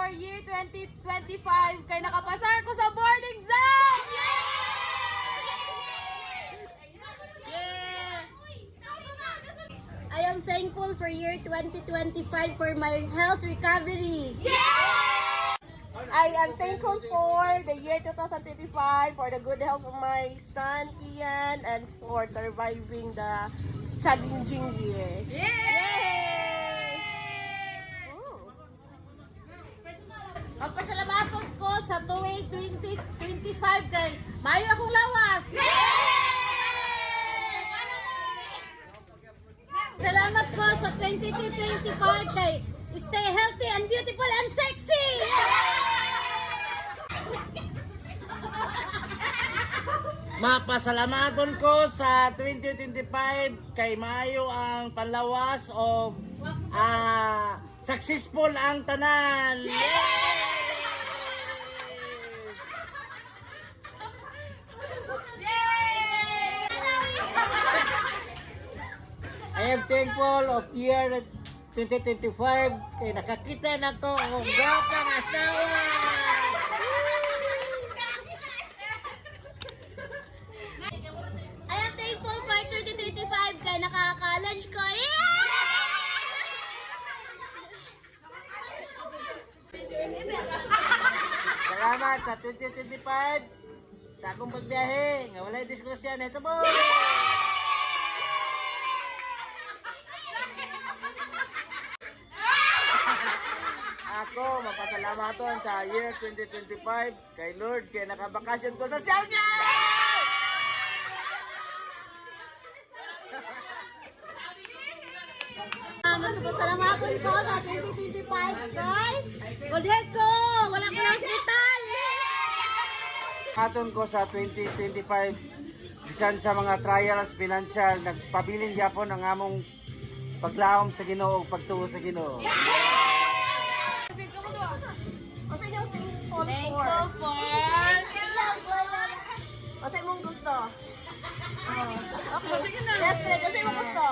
for year 2025 kay nakapasar ko sa board exam! I am thankful for year 2025 for my health recovery. I am thankful for the year 2025 for the good health of my son Ian and for surviving the challenging year. Pagpasalamatan ko sa tuwing 2025 kay mayo akong lawas. Salamat ko sa 2025 kay stay healthy and beautiful and sexy. Mapasalamaton ko sa 2025 kay maayo ang panlawas o successful ang tanan. I am thankful of year 2025 kay nakakita na to og gwapang asawa. I am thankful for 2025 kay nakaka-lunch ko. Salamat sa 2025 sa akong pagbiyahe nga walay diskusyon ito po. Ako mapasalamaton sa year 2025 kay Lord kay nakabakasyon ko sa Siargao. Masapasalamatan ko sa 2025 kay Godhead ko. Wala ko ng hospital. Aton ko sa 2025 bisan sa mga trials financial nagpabilin gyapon ang among paglaom sa Ginoo ug pagtuo sa Ginoo. Thankful for... Kasi mong gusto. Okay, sige na. Yes, kasi mong gusto.